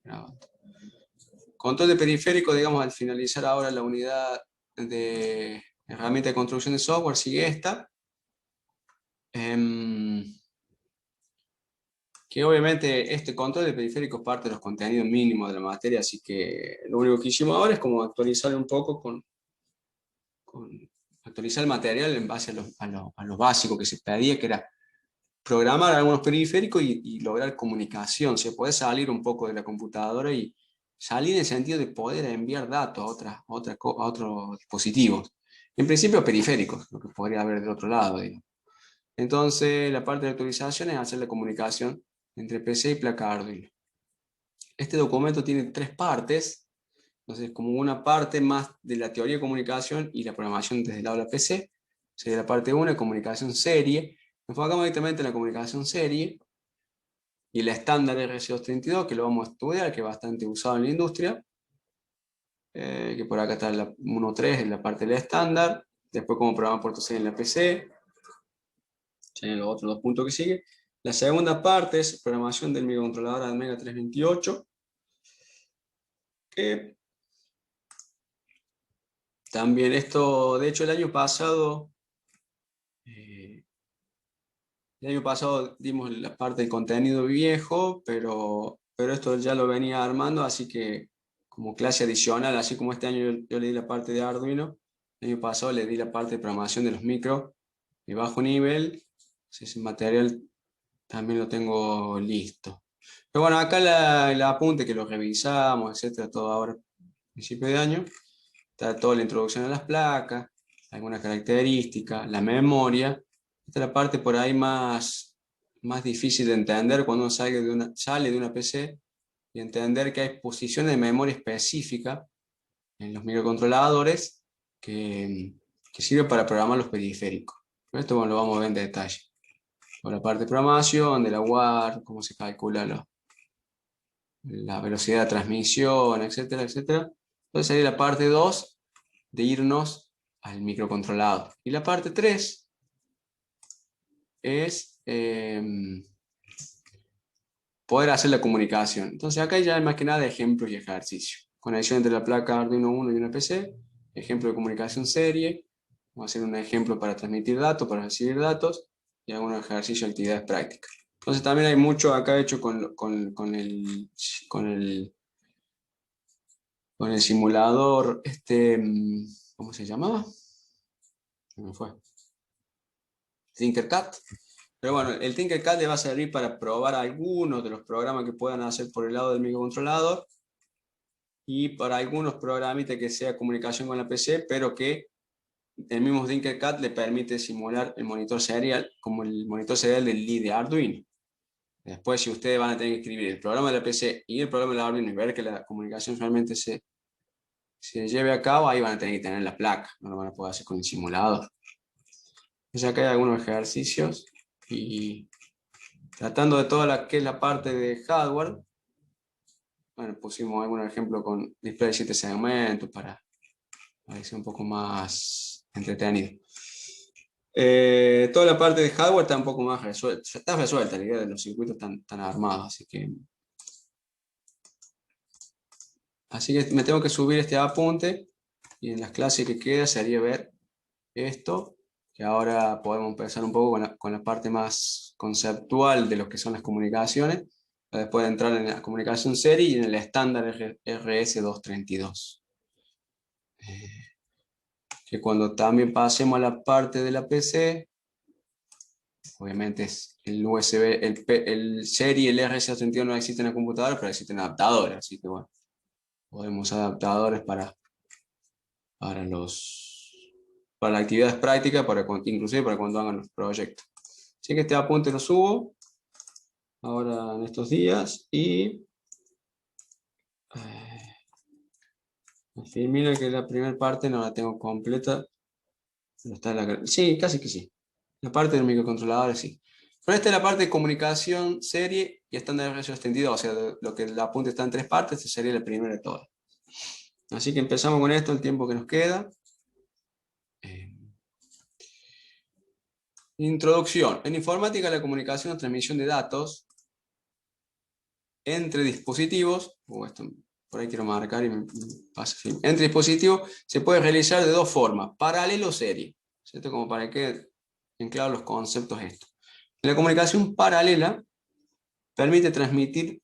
grabando. Control de periférico, digamos, al finalizar ahora la unidad de herramienta de construcción de software, sigue esta. Que obviamente este control de periférico es parte de los contenidos mínimos de la materia, así que lo único que hicimos ahora es como actualizar un poco con actualizar el material en base a lo básico que se pedía, que era programar algunos periféricos y lograr comunicación. Se puede salir un poco de la computadora y salir en el sentido de poder enviar datos a otros dispositivos. En principio periféricos, lo que podría haber del otro lado, digamos. Entonces la parte de actualización es hacer la comunicación entre PC y placa Arduino. Este documento tiene 3 partes. Entonces, como una parte más de la teoría de comunicación y la programación desde el lado de la PC, sería la parte 1, comunicación serie. Nos enfocamos directamente en la comunicación serie y el estándar RC232, que lo vamos a estudiar, que es bastante usado en la industria, que por acá está la 1.3 en la parte del estándar, después cómo programar puerto serie en la PC, en los otros 2 puntos que siguen. La segunda parte es programación del microcontrolador Atmega 328, que también esto, de hecho el año pasado dimos la parte del contenido viejo, pero esto ya lo venía armando, así que como clase adicional, así como este año yo le di la parte de Arduino, el año pasado le di la parte de programación de los micros de bajo nivel, ese material también lo tengo listo. Pero bueno, acá el apunte que lo revisamos, etcétera, todo ahora, principio de año, está toda la introducción a las placas, algunas características, la memoria. Esta es la parte por ahí más difícil de entender cuando uno sale de una PC y entender que hay posiciones de memoria específica en los microcontroladores que sirven para programar los periféricos. Pero esto bueno, lo vamos a ver en detalle. Por la parte de programación, de la UART, cómo se calcula la velocidad de transmisión, etcétera, etcétera. Entonces sería la parte 2 de irnos al microcontrolador. Y la parte 3 es poder hacer la comunicación. Entonces acá ya hay más que nada ejemplos y ejercicios. Conexión entre la placa Arduino 1 y una PC, ejemplo de comunicación serie, vamos a hacer un ejemplo para transmitir datos, para recibir datos, y algunos ejercicios y actividades prácticas. Entonces también hay mucho acá hecho con el simulador, ¿cómo se llamaba? Se me fue. Tinkercad. Pero bueno, el Tinkercad le va a servir para probar algunos de los programas que puedan hacer por el lado del microcontrolador y para algunos programitas que sea comunicación con la PC, pero que el mismo Tinkercad le permite simular el monitor serial como el monitor serial del LI de Arduino. Después, si ustedes van a tener que escribir el programa de la PC y el programa de Arduino y ver que la comunicación realmente se lleve a cabo, ahí van a tener que tener la placa, no lo van a poder hacer con el simulador. Entonces acá hay algunos ejercicios y tratando de toda que es la parte de hardware, bueno, pusimos algún ejemplo con display de 7 segmentos para que sea un poco más entretenido. Toda la parte de hardware está un poco más resuelta, está resuelta, la idea de los circuitos están armados, así que me tengo que subir este apunte y en las clases que queda sería ver esto, que ahora podemos empezar un poco con la parte más conceptual de lo que son las comunicaciones, para después entrar en la comunicación serie y en el estándar RS232. Que cuando también pasemos a la parte de la PC, obviamente es el USB, el serie y el RS232 no existen en la computadora, pero existen adaptadores, así que bueno, podemos usar adaptadores para las actividades prácticas, inclusive para cuando hagan los proyectos. Así que este apunte lo subo ahora en estos días y mira que la primera parte no la tengo completa. Sí, casi que sí. La parte del microcontrolador sí. Pero esta es la parte de comunicación, serie y estándar de extendido, o sea, lo que el apunte está en 3 partes, esta sería la primera de todas. Así que empezamos con esto, el tiempo que nos queda. Introducción. En informática, la comunicación o transmisión de datos entre dispositivos, o esto por ahí quiero marcar y me pasa así. Entre dispositivos se puede realizar de dos formas, paralelo o serie, ¿cierto? Como para que en claro los conceptos estos. La comunicación paralela permite transmitir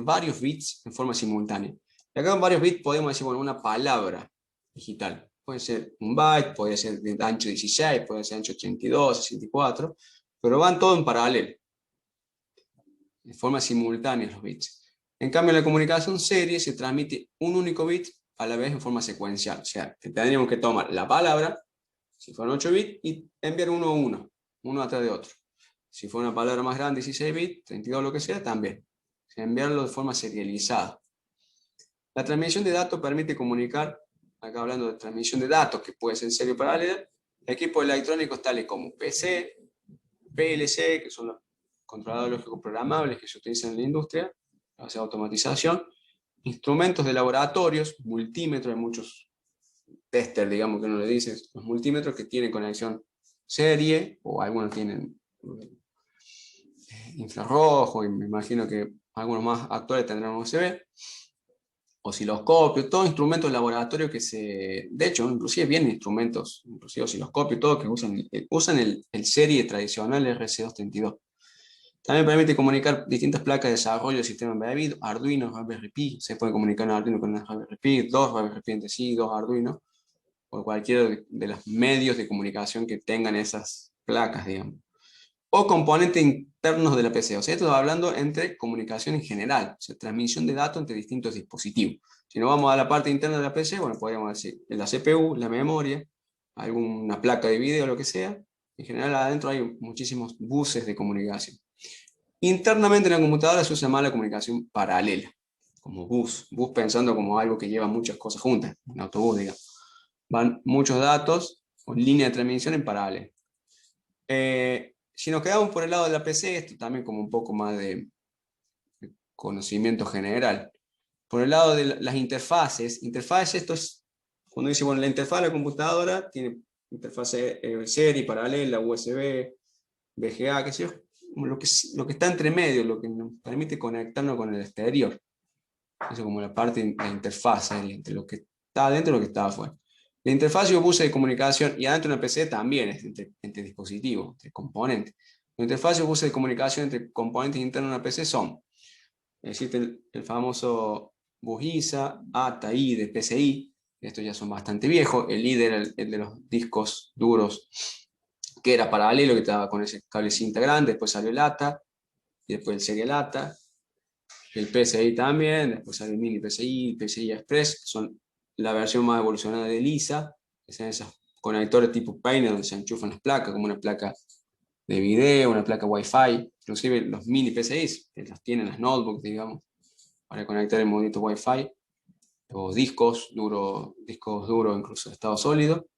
varios bits en forma simultánea. Y acá en varios bits podemos decir, bueno, una palabra digital. Puede ser un byte, puede ser de ancho 16, puede ser ancho 82, 64, pero van todos en paralelo, de forma simultánea los bits. En cambio, en la comunicación serie se transmite un único bit a la vez en forma secuencial. O sea, tendríamos que tomar la palabra, si fueron 8 bits, y enviar uno a uno, uno atrás de otro. Si fuera una palabra más grande, 16 bits, 32, lo que sea, también. O sea, enviarlo de forma serializada. La transmisión de datos permite comunicar, acá hablando de transmisión de datos, que puede ser en serie paralela, equipos electrónicos tales como PC, PLC, que son los controladores lógicos programables que se utilizan en la industria, hacia automatización, instrumentos de laboratorios, multímetros, hay muchos tester, digamos que uno le dice, los multímetros que tienen conexión serie, o algunos tienen infrarrojo, y me imagino que algunos más actuales tendrán USB, osciloscopio, todos instrumentos de laboratorio que de hecho, inclusive vienen instrumentos, inclusive osciloscopio, todos que usan el serie tradicional RC232. También permite comunicar distintas placas de desarrollo del sistema embebido, Arduino, Raspberry Pi, se puede comunicar un Arduino con una Raspberry Pi, dos Raspberry Pi entre sí, dos Arduino, o cualquiera de los medios de comunicación que tengan esas placas, digamos. O componentes internos de la PC. O sea, esto está hablando entre comunicación en general, o sea, transmisión de datos entre distintos dispositivos. Si nos vamos a la parte interna de la PC, bueno, podríamos decir la CPU, la memoria, alguna placa de video, lo que sea. En general, adentro hay muchísimos buses de comunicación. Internamente en la computadora se usa más la comunicación paralela, como bus pensando como algo que lleva muchas cosas juntas, un autobús, digamos. Van muchos datos o línea de transmisión en paralelo. Si nos quedamos por el lado de la PC, esto también como un poco más de conocimiento general. Por el lado de las interfaces, esto es, cuando dice, bueno, la interfaz de la computadora tiene interfase serie, paralela, USB, VGA, qué sé yo, lo que está entre medio, lo que nos permite conectarnos con el exterior. Eso es como la parte de la interfaz, entre lo que está adentro y lo que está afuera. La interfaz o bus de comunicación, y adentro de una PC también es entre dispositivos, entre componentes. La interfaz o bus de comunicación entre componentes internos de una PC son, existe el famoso bus ISA, ATA, IDE, PCI, estos ya son bastante viejos. El IDE era el de los discos duros, que era paralelo, que estaba con ese cable cinta grande, después salió el ATA, y después el serial ATA, el PCI también, después salió el mini PCI, PCI Express, que son la versión más evolucionada de ISA, que son esos conectores tipo peine donde se enchufan las placas, como una placa de video, una placa Wi-Fi, inclusive los mini PCIs, que los tienen las notebooks, digamos, para conectar el modito Wi-Fi, o discos duros, incluso de estado sólido.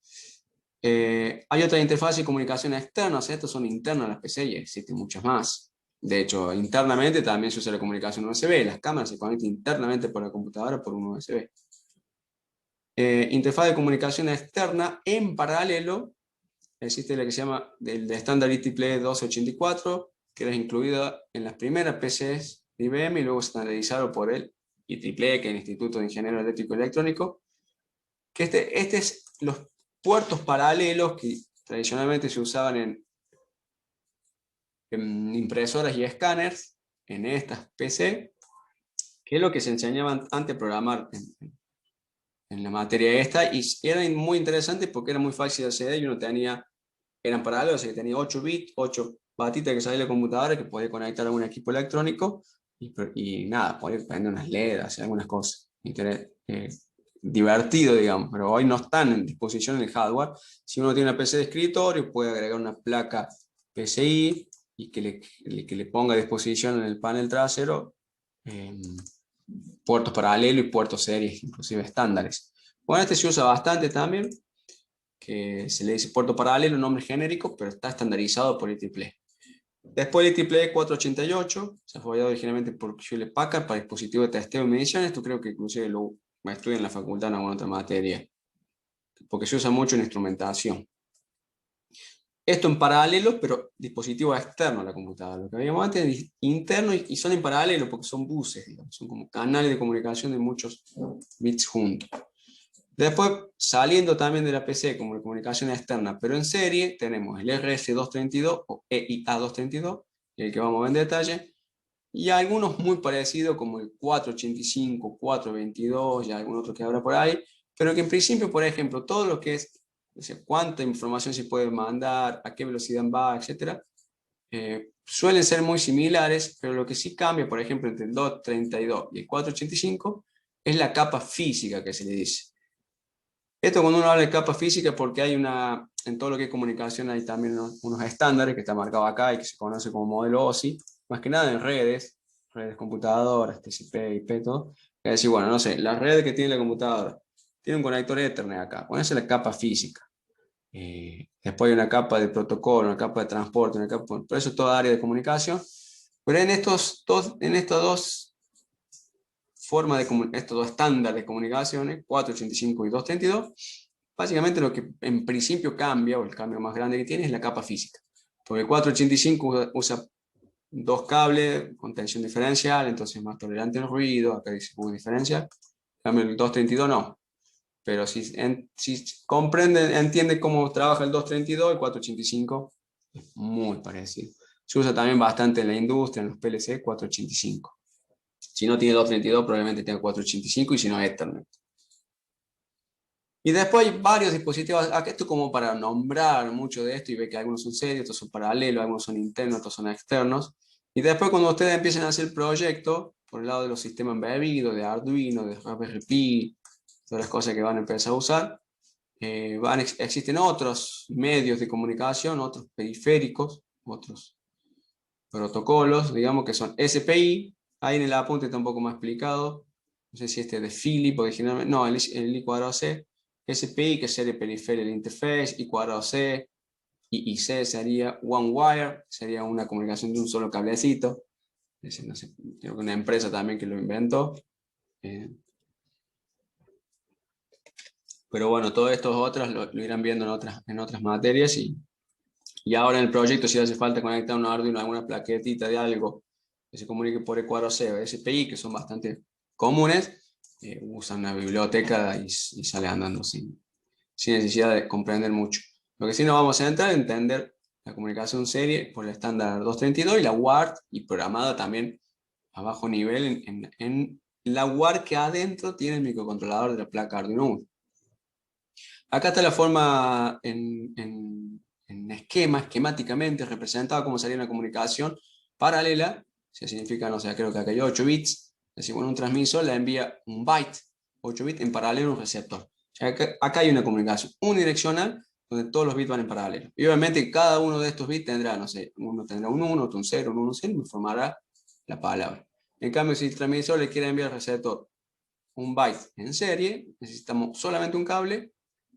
Hay otra interfaz de comunicación externa, o sea, estos son internos a las PC y existen muchas más. De hecho, internamente también se usa la comunicación USB, las cámaras se conectan internamente por la computadora por un USB. Interfaz de comunicación externa en paralelo, existe la que se llama el estándar IEEE 1284, que era incluida en las primeras PCs de IBM y luego estandarizado por el IEEE, que es el Instituto de Ingenieros Eléctrico y Electrónico, que este es los puertos paralelos que tradicionalmente se usaban en impresoras y escáneres, en estas PC, que es lo que se enseñaban antes a programar en la materia esta, y era muy interesante porque era muy fácil de acceder y uno eran paralelos, o sea, que tenía 8 bits, 8 batitas que salía de la computadora que podía conectar a un equipo electrónico y nada, podía prender unas LED, hacer algunas cosas. Divertido, digamos, pero hoy no están en disposición en el hardware. Si uno tiene una PC de escritorio, puede agregar una placa PCI y que le ponga a disposición en el panel trasero puertos paralelos y puertos series, inclusive estándares. Bueno, este se usa bastante también, que se le dice puerto paralelo, un nombre genérico, pero está estandarizado por IEEE. Después el IEEE 488, se fue originalmente por Hewlett Packard para dispositivos de testeo y medición. Esto creo que inclusive lo estudian en la facultad en alguna otra materia, porque se usa mucho en instrumentación. Esto en paralelo, pero dispositivo externo a la computadora. Lo que habíamos antes es interno y son en paralelo porque son buses, digamos, son como canales de comunicación de muchos bits juntos. Después, saliendo también de la PC como de comunicación externa, pero en serie, tenemos el RS-232 o EIA-232, el que vamos a ver en detalle, y algunos muy parecidos como el 485, 422 y algún otro que habrá por ahí, pero que en principio, por ejemplo, todo lo que es, o sea, cuánta información se puede mandar, a qué velocidad va, etc., suelen ser muy similares, pero lo que sí cambia, por ejemplo, entre el 232 y el 485 es la capa física que se le dice. Esto cuando uno habla de capa física, porque hay en todo lo que es comunicación hay también unos estándares que está marcado acá y que se conoce como modelo OSI, más que nada en redes computadoras, TCP, IP, todo. Es decir, bueno, no sé, la red que tiene la computadora tiene un conector Ethernet acá, bueno, esa es la capa física. Después hay una capa de protocolo, una capa de transporte, una capa, por eso es toda área de comunicación. Pero en estos dos estos dos estándares de comunicaciones, 485 y 232, básicamente lo que en principio cambia, o el cambio más grande que tiene, es la capa física. Porque el 485 usa dos cables con tensión diferencial, entonces es más tolerante al ruido, acá dice muy diferencial. En cambio el 232 no. Pero si comprende, entiende cómo trabaja el 232, el 485 es muy parecido. Se usa también bastante en la industria, en los PLC, 485. Si no tiene 232, probablemente tenga 485 y si no, Ethernet. Y después hay varios dispositivos, acá esto como para nombrar mucho de esto y ver que algunos son serios, otros son paralelos, algunos son internos, otros son externos. Y después cuando ustedes empiecen a hacer el proyecto, por el lado de los sistemas embebidos, de Arduino, de Raspberry Pi, todas las cosas que van a empezar a usar, existen otros medios de comunicación, otros periféricos, otros protocolos, digamos que son SPI, ahí en el apunte está un poco más explicado, no sé si este es de Philip originalmente, no, el I cuadrado C, SPI que sería Peripheral Interface, I cuadrado C, y IC sería One Wire, sería una comunicación de un solo cablecito, es decir, no sé, creo que una empresa también que lo inventó, pero bueno, todos estos otros lo irán viendo en otras materias y ahora en el proyecto, si hace falta conectar un Arduino a alguna plaquetita de algo que se comunique por E4C o SPI, que son bastante comunes, usan una biblioteca y sale andando sin necesidad de comprender mucho. Lo que sí nos vamos a entrar es entender la comunicación serie por el estándar 232 y la UART, y programada también a bajo nivel en la UART que adentro tiene el microcontrolador de la placa Arduino Uno. Acá está la forma en esquema, esquemáticamente representada como sería una comunicación paralela. Se significa, no sé, creo que acá hay 8 bits. Es decir, bueno, un transmisor le envía un byte, 8 bits, en paralelo a un receptor. O sea, acá hay una comunicación unidireccional donde todos los bits van en paralelo. Y obviamente cada uno de estos bits tendrá, no sé, uno tendrá un 1, otro un 0, un 1, 0, y me formará la palabra. En cambio, si el transmisor le quiere enviar al receptor un byte en serie, necesitamos solamente un cable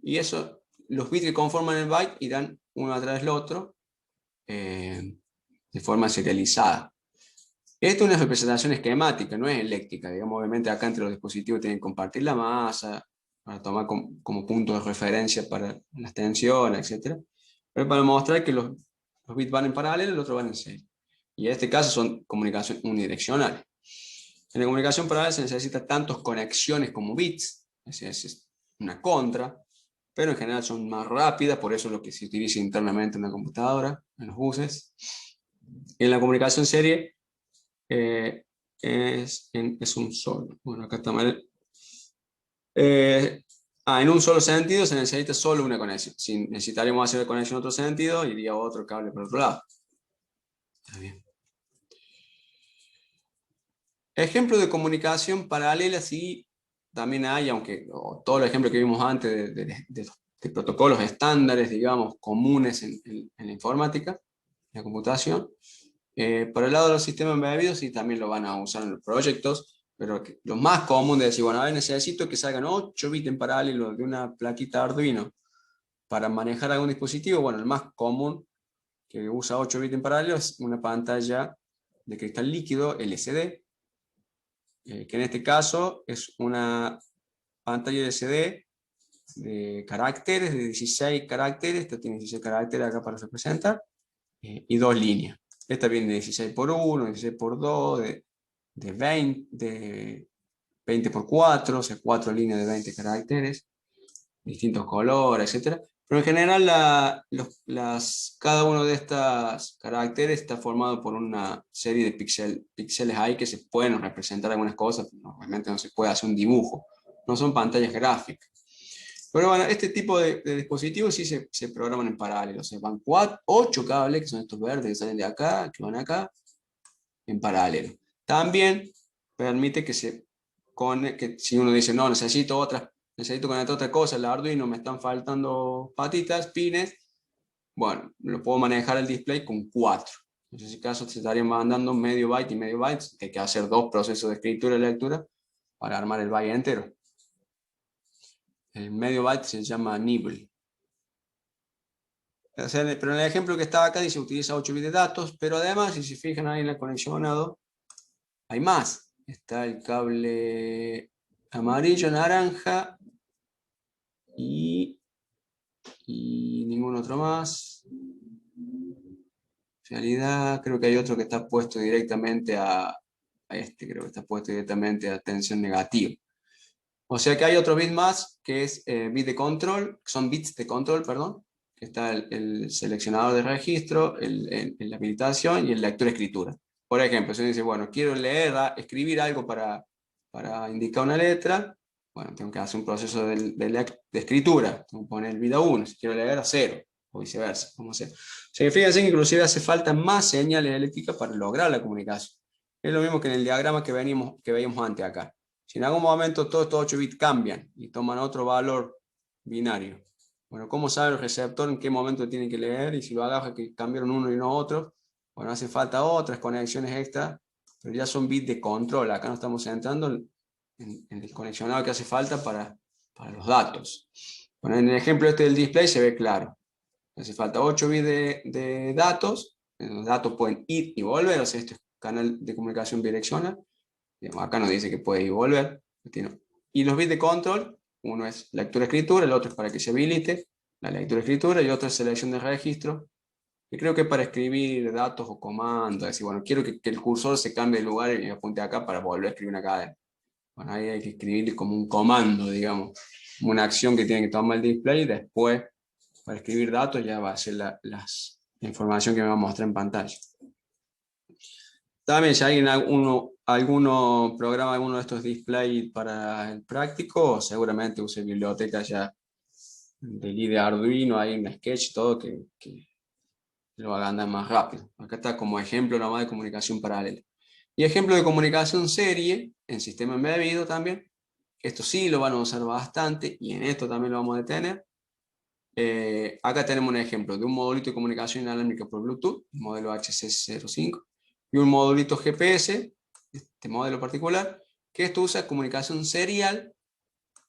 y eso, los bits que conforman el byte irán uno atrás del otro de forma serializada. Esto es una representación esquemática, no es eléctrica. Digamos, obviamente acá entre los dispositivos tienen que compartir la masa para tomar como punto de referencia para las tensiones, etc. Pero para mostrar que los bits van en paralelo y los otros van en serie. Y en este caso son comunicaciones unidireccionales. En la comunicación paralela se necesitan tantas conexiones como bits, es una contra, pero en general son más rápidas, por eso es lo que se utiliza internamente en la computadora, en los buses. En la comunicación serie eh, es un solo. Bueno, acá está mal. En un solo sentido se necesita solo una conexión. Si necesitaríamos hacer conexión en otro sentido, iría otro cable por otro lado. Está bien. Ejemplos de comunicación paralela sí también hay, aunque todos los ejemplos que vimos antes de protocolos estándares, digamos, comunes en la informática, en la computación. Por el lado de los sistemas embebidos sí también lo van a usar en los proyectos, pero lo más común de decir, bueno, a ver, necesito que salgan 8 bits en paralelo de una plaquita Arduino para manejar algún dispositivo. Bueno, el más común que usa 8 bits en paralelo es una pantalla de cristal líquido LCD, que en este caso es una pantalla LCD de caracteres, de 16 caracteres. Esto tiene 16 caracteres acá para representar. Y 2 líneas. Esta viene de 16 por 1, 16 por 2, de 20 por 4, o sea, 4 líneas de 20 caracteres, distintos colores, etc. Pero en general cada uno de estos caracteres está formado por una serie de píxeles ahí que se pueden representar algunas cosas, normalmente no se puede hacer un dibujo, no son pantallas gráficas. Pero bueno, este tipo de dispositivos sí se programan en paralelo, o sea, van 8 cables, que son estos verdes que salen de acá, que van acá, en paralelo. También permite que que si uno dice, no, necesito conectar otra cosa, el Arduino me están faltando patitas, pines, bueno, lo puedo manejar el display con 4. En ese caso se estarían mandando medio byte y medio byte, que hay que hacer 2 procesos de escritura y lectura para armar el byte entero. El medio byte se llama nibble. O sea, pero en el ejemplo que estaba acá dice utiliza 8 bits de datos, pero además, si se fijan ahí en la conexionado, hay más. Está el cable amarillo, naranja y ningún otro más. En realidad creo que hay otro que está puesto directamente creo que está puesto directamente a tensión negativa. O sea que hay otro bit más que es bit de control, son bits de control, perdón, que está el seleccionador de registro, la habilitación y el lectura-escritura. Por ejemplo, si uno dice, bueno, quiero escribir algo para indicar una letra, bueno, tengo que hacer un proceso de escritura, tengo que poner el bit a 1, si quiero leer a 0, o viceversa, como sea. O sea, fíjense que inclusive hace falta más señales eléctricas para lograr la comunicación. Es lo mismo que en el diagrama que veíamos antes acá. Si en algún momento todos estos 8 bits cambian y toman otro valor binario, bueno, ¿cómo sabe el receptor en qué momento tiene que leer? Y si lo agarra que cambiaron uno y no otro, bueno, hace falta otras conexiones extra, pero ya son bits de control. Acá nos estamos centrando en el conexionado que hace falta para los datos. Bueno, en el ejemplo este del display se ve claro. Hace falta 8 bits de datos. Los datos pueden ir y volver, o sea, esto es canal de comunicación bidireccional. Acá nos dice que puede ir y volver. Y los bits de control, uno es lectura-escritura, el otro es para que se habilite la lectura-escritura y otro es selección de registro. Y creo que para escribir datos o comandos, es decir, bueno, quiero que el cursor se cambie de lugar y apunte acá para volver a escribir una cadena. Bueno, ahí hay que escribir como un comando, digamos, como una acción que tiene que tomar el display y después, para escribir datos, ya va a ser la información que me va a mostrar en pantalla. También si alguno programa alguno de estos displays para el práctico, seguramente use bibliotecas ya del IDE Arduino, hay un sketch, todo que lo haga andar más rápido. Acá está como ejemplo nomás de comunicación paralela. Y ejemplo de comunicación serie en sistema embebido también. Esto sí lo van a usar bastante y en esto también lo vamos a tener. Acá tenemos un ejemplo de un modulito de comunicación inalámbrica por Bluetooth, modelo HC05, y un modulito GPS, este modelo particular, que esto usa comunicación serial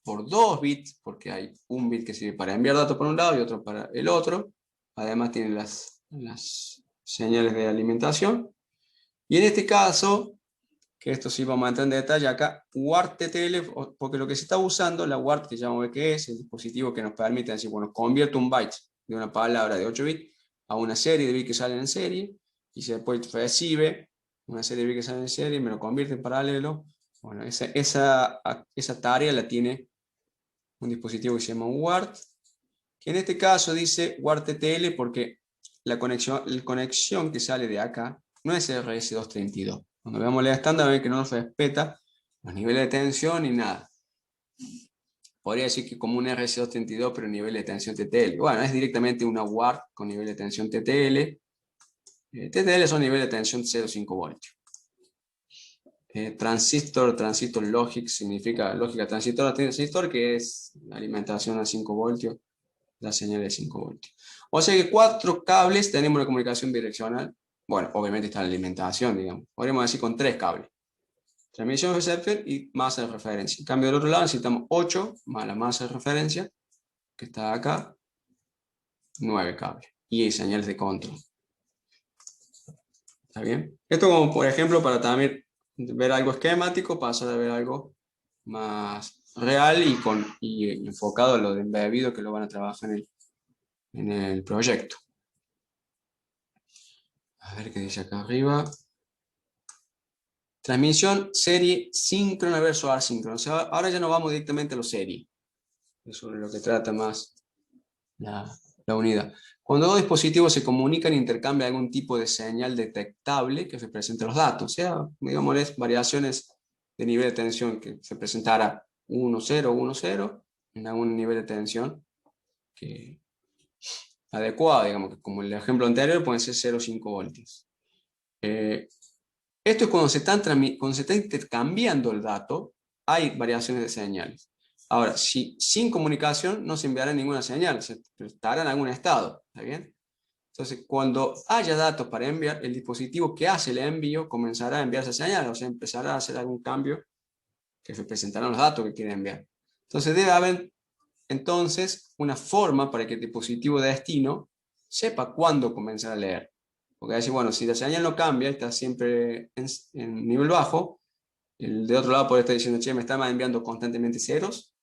por 2 bits, porque hay un bit que sirve para enviar datos por un lado y otro para el otro. Además tiene las señales de alimentación. Y en este caso, que esto sí vamos a entrar en detalle acá, WART-TTL, porque lo que se está usando, la WART que llamamos que es el dispositivo que nos permite decir, bueno, convierto un byte de una palabra de 8 bits a una serie de bits que salen en serie, y si después recibe una serie de bits que salen en serie, me lo convierte en paralelo. Bueno, esa tarea la tiene un dispositivo que se llama WART, que en este caso dice WART-TTL porque la conexión que sale de acá no es RS232. Cuando veamos la estándar, ven que no nos respeta los niveles de tensión ni nada. Podría decir que como un RS232, pero nivel de tensión TTL. Bueno, es directamente una WART con nivel de tensión TTL. TTL son niveles de tensión 0,5 voltios. Transistor logic significa lógica transistor, que es alimentación a 5 voltios, la señal de 5 voltios. O sea que 4 cables tenemos una comunicación bidireccional. Bueno, obviamente está la alimentación, digamos. Podríamos decir con 3 cables. Transmisión, receptor y masa de referencia. En cambio, del otro lado necesitamos 8 más la masa de referencia, que está acá, 9 cables. Y señales de control. ¿Está bien? Esto como por ejemplo para también ver algo esquemático, pasar a ver algo más real y enfocado a lo de embebido que lo van a trabajar en el proyecto. A ver qué dice acá arriba. Transmisión serie síncrona versus asíncrona. O sea, ahora ya no vamos directamente a lo serie. Es sobre lo que trata más la unidad. Cuando dos dispositivos se comunican, intercambian algún tipo de señal detectable que represente los datos. O sea, digamos, variaciones de nivel de tensión que se presentará 1, 0, 1, 0 en algún nivel de tensión que adecuado, digamos, que como el ejemplo anterior pueden ser 0,5 voltios. Esto es cuando se está intercambiando el dato, hay variaciones de señales. Ahora, si sin comunicación no se enviará ninguna señal, se estará en algún estado, ¿está bien? Entonces, cuando haya datos para enviar, el dispositivo que hace el envío comenzará a enviar esa señal, o sea, empezará a hacer algún cambio que representará los datos que quiere enviar. Entonces, debe haber entonces una forma para que el dispositivo de destino sepa cuándo comenzar a leer. Porque decir, bueno, si la señal no cambia, está siempre en nivel bajo, el de otro lado puede estar diciendo, che, me está enviando constantemente ceros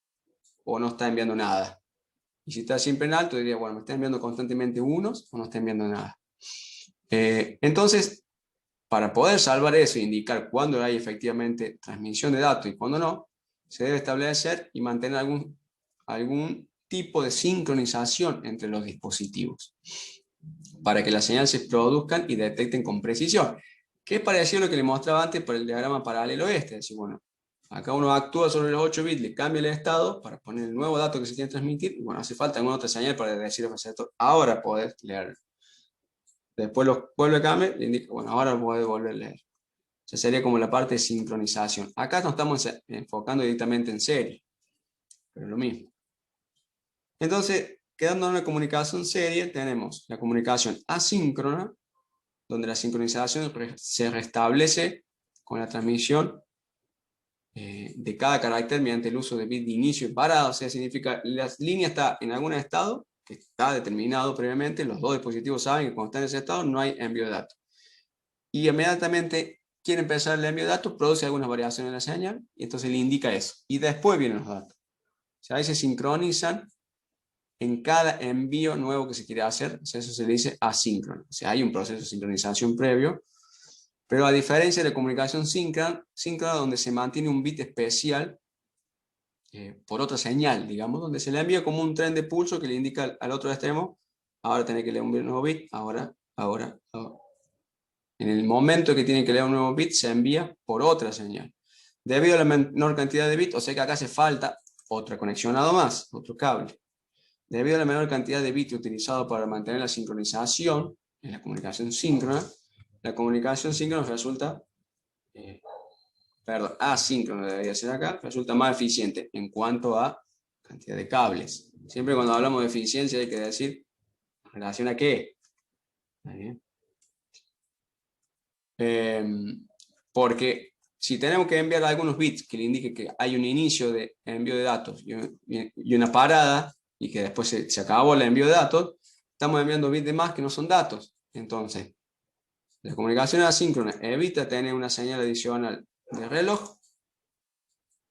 o no está enviando nada. Y si está siempre en alto, diría, bueno, me está enviando constantemente unos o no está enviando nada. Entonces, para poder salvar eso e indicar cuándo hay efectivamente transmisión de datos y cuándo no, se debe establecer y mantener algún tipo de sincronización entre los dispositivos para que las señales se produzcan y detecten con precisión. Que es parecido a lo que le mostraba antes por el diagrama paralelo este. Es decir, bueno, acá uno actúa sobre los 8 bits, le cambia el estado para poner el nuevo dato que se quiere transmitir, y bueno, hace falta alguna otra señal para decir al receptor, ahora podés leer. Después lo vuelve a cambiar, le indica, bueno, ahora podés volver a leer. O sea, sería como la parte de sincronización. Acá nos estamos enfocando directamente en serie, pero es lo mismo. Entonces, quedando en la comunicación serie, tenemos la comunicación asíncrona, donde la sincronización se restablece con la transmisión de cada carácter mediante el uso de bits de inicio y parado. O sea, significa la línea está en algún estado que está determinado previamente, los dos dispositivos saben que cuando está en ese estado no hay envío de datos. Y inmediatamente quiere empezar el envío de datos, produce algunas variaciones en la señal y entonces le indica eso. Y después vienen los datos. O sea, ahí se sincronizan en cada envío nuevo que se quiere hacer. O sea, eso se le dice asíncrono. O sea, hay un proceso de sincronización previo, pero a diferencia de la comunicación síncrona, donde se mantiene un bit especial por otra señal, digamos, donde se le envía como un tren de pulso que le indica al otro extremo, ahora tiene que leer un nuevo bit, ahora. En el momento que tiene que leer un nuevo bit, se envía por otra señal. Debido a la menor cantidad de bits, o sea que acá hace falta otra conexionado más, otro cable. Debido a la menor cantidad de bits utilizado para mantener la sincronización en la comunicación síncrona resulta, asíncrona debería ser acá, resulta más eficiente en cuanto a cantidad de cables. Siempre cuando hablamos de eficiencia hay que decir en relación a qué. ¿Está bien? Porque si tenemos que enviar algunos bits que le indique que hay un inicio de envío de datos y una parada y que después se acabó el envío de datos, estamos enviando bits de más que no son datos. Entonces, la comunicación asíncrona evita tener una señal adicional de reloj,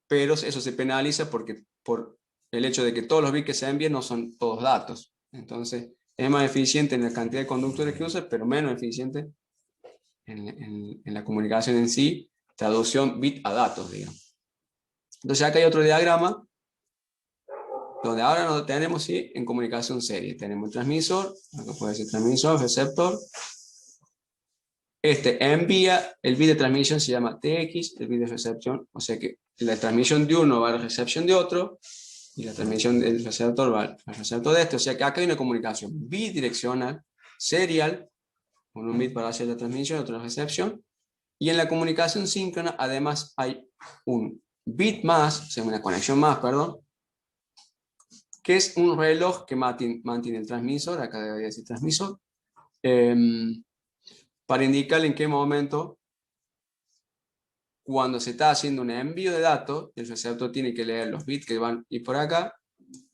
pero eso se penaliza porque por el hecho de que todos los bits que se envían no son todos datos. Entonces, es más eficiente en la cantidad de conductores que usa, pero menos eficiente en la comunicación en sí, traducción bit a datos, digamos. Entonces acá hay otro diagrama, donde ahora lo tenemos ¿sí? En comunicación serie. Tenemos el transmisor, acá puede ser transmisor, receptor. Este envía, el bit de transmisión se llama TX, el bit de recepción, o sea que la transmisión de uno va a la recepción de otro, y la transmisión del receptor va al receptor de este, o sea que acá hay una comunicación bidireccional, serial, con un bit para hacer la transmisión y otro la recepción. Y en la comunicación síncrona, además, hay un bit más, o sea, una conexión más, perdón, que es un reloj que mantiene el transmisor, acá debería decir transmisor, para indicarle en qué momento, cuando se está haciendo un envío de datos, el receptor tiene que leer los bits que van y por acá,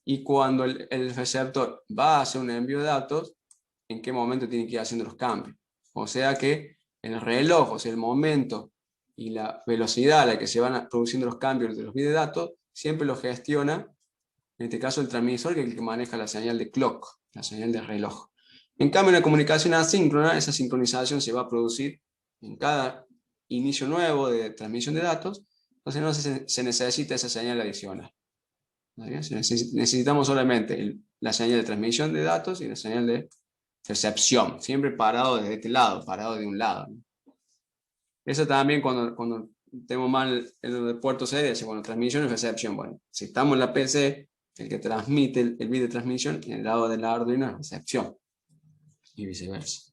y cuando el receptor va a hacer un envío de datos, en qué momento tiene que ir haciendo los cambios. O sea que el reloj, o sea, el momento y la velocidad a la que se van produciendo los cambios de los bits de datos, siempre lo gestiona, en este caso el transmisor, que es el que maneja la señal de clock, la señal de reloj. En cambio, en la comunicación asíncrona, esa sincronización se va a producir en cada inicio nuevo de transmisión de datos, entonces no se necesita esa señal adicional. Necesitamos solamente la señal de transmisión de datos y la señal de recepción, siempre parado desde este lado, parado de un lado. Eso también cuando tenemos mal el puerto serie, bueno, transmisión y recepción. Bueno, si estamos en la PC, el que transmite el bit de transmisión, en el lado del Arduino es recepción. Y viceversa.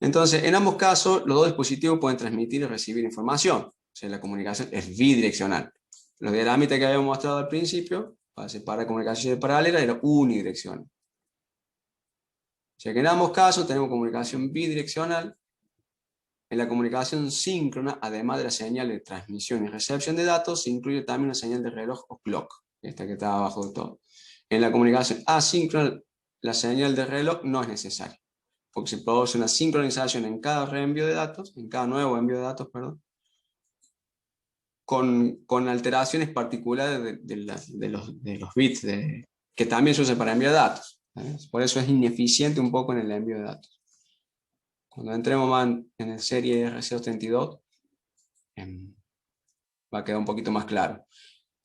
Entonces, en ambos casos, los dos dispositivos pueden transmitir y recibir información. O sea, la comunicación es bidireccional. Los diagramitas que habíamos mostrado al principio, para separar comunicaciones paralelas, era unidireccional. O sea que en ambos casos tenemos comunicación bidireccional. En la comunicación síncrona, además de la señal de transmisión y recepción de datos, se incluye también una señal de reloj o clock, esta que está abajo de todo. En la comunicación asíncrona, la señal de reloj no es necesaria, porque se produce una sincronización en cada reenvío de datos, en cada nuevo envío de datos, perdón, con alteraciones particulares de los bits que también se usan para enviar datos. Por eso es ineficiente un poco en el envío de datos. Cuando entremos más en el serie RC232, va a quedar un poquito más claro.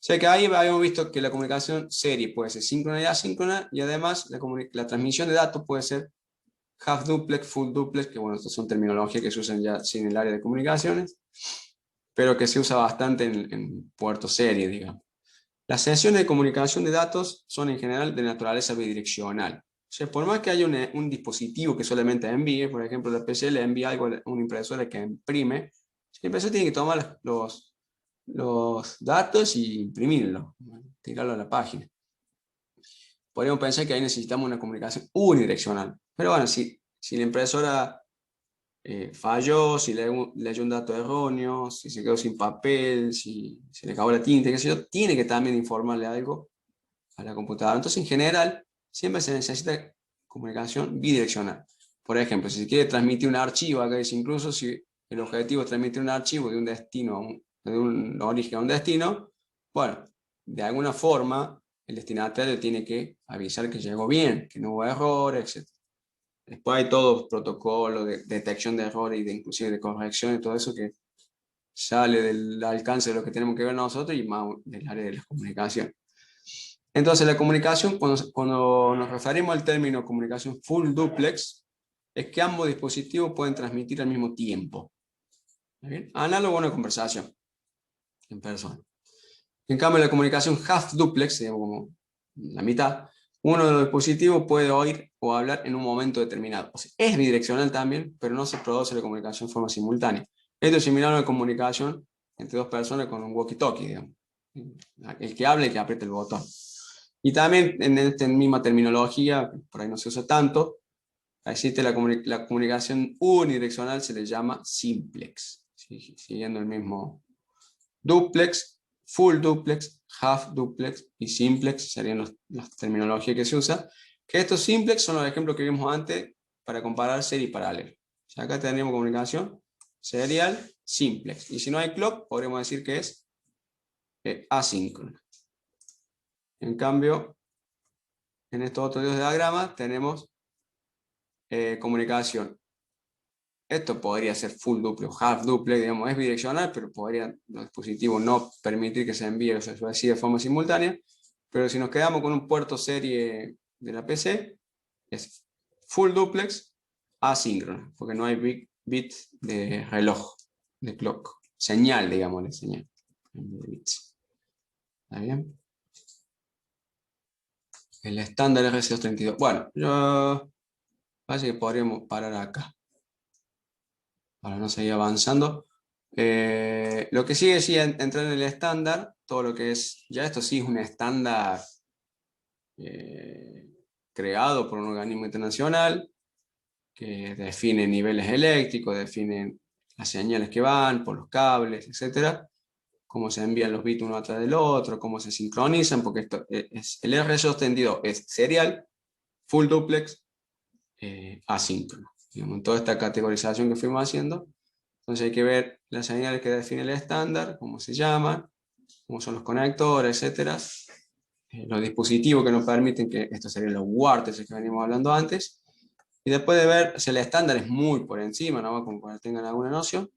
O sea que ahí habíamos visto que la comunicación serie puede ser síncrona y asíncrona, y además la transmisión de datos puede ser half duplex, full duplex, que bueno, estas son terminologías que se usan ya sin el área de comunicaciones, pero que se usa bastante en puertos serie, digamos. Las sesiones de comunicación de datos son en general de naturaleza bidireccional. O sea, por más que haya un dispositivo que solamente envíe, por ejemplo, la PC le envía algo a una impresora que imprime, la impresora tiene que tomar los datos y imprimirlos, tirarlo a la página. Podríamos pensar que ahí necesitamos una comunicación unidireccional. Pero bueno, si la impresora falló, si leyó un dato erróneo, si se quedó sin papel, si se le acabó la tinta, qué sé yo, tiene que también informarle algo a la computadora. Entonces, en general, siempre se necesita comunicación bidireccional. Por ejemplo, si se quiere transmitir un archivo, acá dice incluso si el objetivo es transmitir un archivo de un destino, de un origen a un destino, bueno, de alguna forma el destinatario tiene que avisar que llegó bien, que no hubo errores, etc. Después hay todos protocolos de detección de errores y inclusive de corrección y todo eso que sale del alcance de lo que tenemos que ver nosotros y más del área de la comunicación. Entonces, la comunicación, cuando nos referimos al término comunicación full duplex, es que ambos dispositivos pueden transmitir al mismo tiempo. ¿Bien? Análogo a una conversación en persona. En cambio, la comunicación half duplex, digamos como la mitad, uno de los dispositivos puede oír o hablar en un momento determinado. O sea, es bidireccional también, pero no se produce la comunicación de forma simultánea. Esto es similar a una comunicación entre dos personas con un walkie-talkie, digamos. El que habla y el que aprieta el botón. Y también en esta misma terminología, por ahí no se usa tanto, existe la comunicación unidireccional, se le llama simplex, ¿sí? Siguiendo el mismo duplex, full duplex, half duplex y simplex serían las terminologías que se usa, que estos simplex son los ejemplos que vimos antes para comparar serie y paralelo. O sea, acá tendríamos comunicación serial simplex, y si no hay clock, podríamos decir que es asíncrona. En cambio, en estos otros dos diagramas tenemos comunicación. Esto podría ser full duplex o half duplex, digamos, es bidireccional, pero podrían los dispositivos no permitir que se envíe o se reciba de forma simultánea. Pero si nos quedamos con un puerto serie de la PC, es full duplex asíncrono, porque no hay bit de reloj, de clock, señal, digamos, de señal. ¿Está bien? El estándar RC232. Bueno, yo parece que podríamos parar acá para no seguir avanzando. Lo que sigue sí entrar en el estándar, todo lo que es, ya esto sí es un estándar creado por un organismo internacional que define niveles eléctricos, define las señales que van por los cables, etcétera, cómo se envían los bits uno atrás del otro, cómo se sincronizan, porque esto es, el RC232 es serial, full duplex, asíncrono. Digamos, en toda esta categorización que fuimos haciendo, entonces hay que ver las señales que define el estándar, cómo se llaman, como son los conectores, etcétera. Los dispositivos que nos permiten, que esto sería los UART, ese que venimos hablando antes. Y después de ver, o sea, el estándar es muy por encima, ¿no? Como para que tengan alguna noción.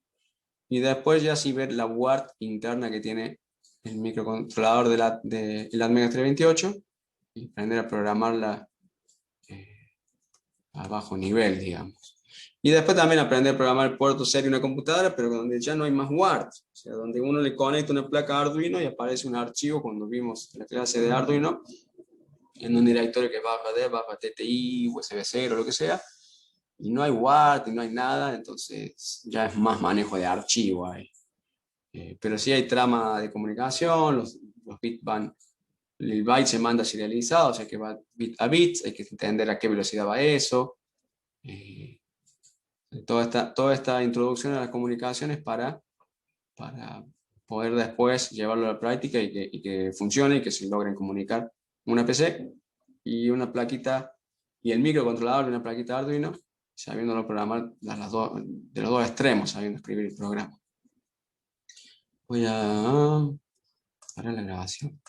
Y después ya sí ver la UART interna que tiene el microcontrolador el Atmega 328 y aprender a programarla a bajo nivel, digamos. Y después también aprender a programar el puerto serie de una computadora, pero donde ya no hay más UART. O sea, donde uno le conecta una placa Arduino y aparece un archivo, cuando vimos la clase de Arduino, en un directorio que baja de, baja TTI, USB 0, lo que sea, y no hay WART, y no hay nada, entonces ya es más manejo de archivo ahí. Pero sí hay trama de comunicación, los bits van, el byte se manda serializado, o sea que va bit a bit, hay que entender a qué velocidad va eso. Eh, toda esta introducción a las comunicaciones para poder después llevarlo a la práctica y que funcione y que se logren comunicar una PC y una plaquita y el microcontrolador de una plaquita Arduino, sabiéndolo programar de los dos extremos, sabiendo escribir el programa. Voy a parar la grabación.